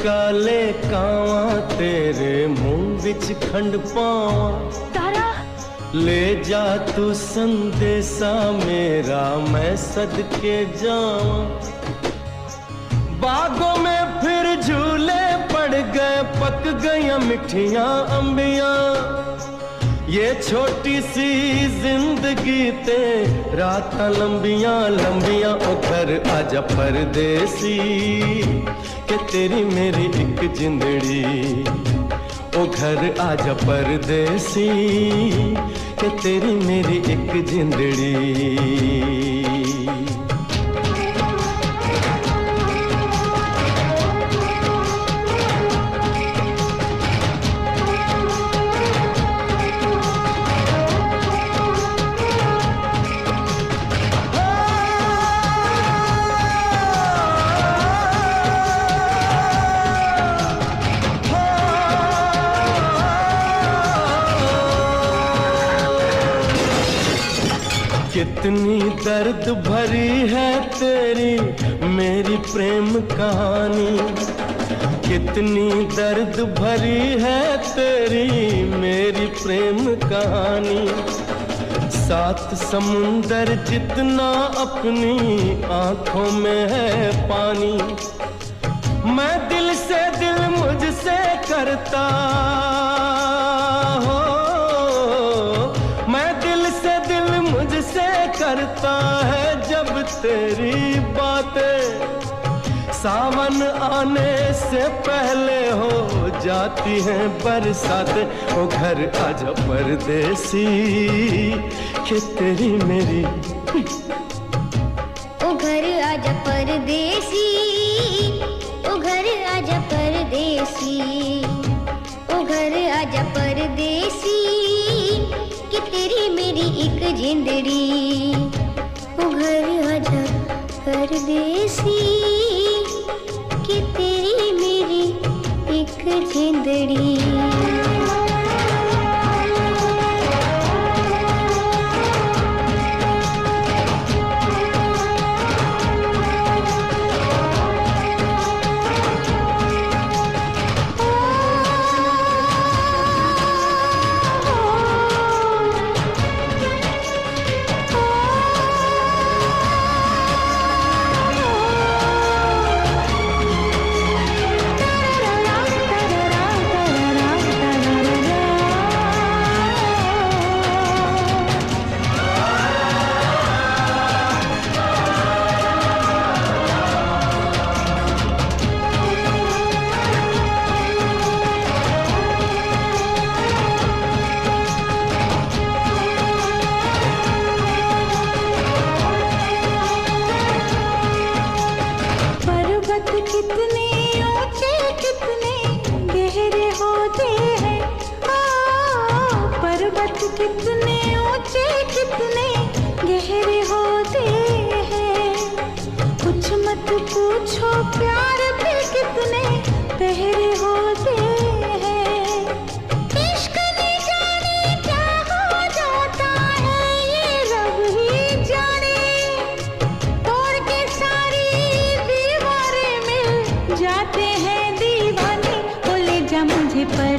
काले कावां तेरे मुंह विच खंड पावां। तारा ले जा तू संदेशा मेरा मैं सदके जावां। बागों में फिर झूले पड़ गए, पक गई मिठियां अंबियां। ये छोटी सी जिंदगी ते रातां लंबियां लंबियां। ओ घर आजा परदेसी के तेरी मेरी एक जिंदड़ी। ओ घर आजा परदेसी के तेरी मेरी एक जिंदड़ी। कितनी दर्द भरी है तेरी मेरी प्रेम कहानी। कितनी दर्द भरी है तेरी मेरी प्रेम कहानी। सात समुंदर जितना अपनी आंखों में है पानी। मैं दिल से दिल मुझसे करता हो, मैं दिल से दिल मुझसे करता है जब तेरी बातें। सावन आने से पहले हो जाती हैं बरसातें। ओ घर आजा परदेसी कि तेरी मेरी। ओ घर आजा परदेसी, ओ घर आजा परदेसी, ओ घर आजा परदेसी कि तेरी मेरी एक जिंदड़ी। ओ घर आजा परदेसी कि तेरी मेरी एक जिंदड़ी। कितने ऊंचे कितने गहरे होते हैं। पर्वत कितने ऊंचे कितने गहरे होते हैं। कुछ मत पूछो प्यार भी कितने गहरे होते हैं। इश्क ने जाने क्या हो जाता है ये रब ही जाने। तोड़ के सारी दीवारें मिल जाते हैं दीवाने। बोले जा मुझे पर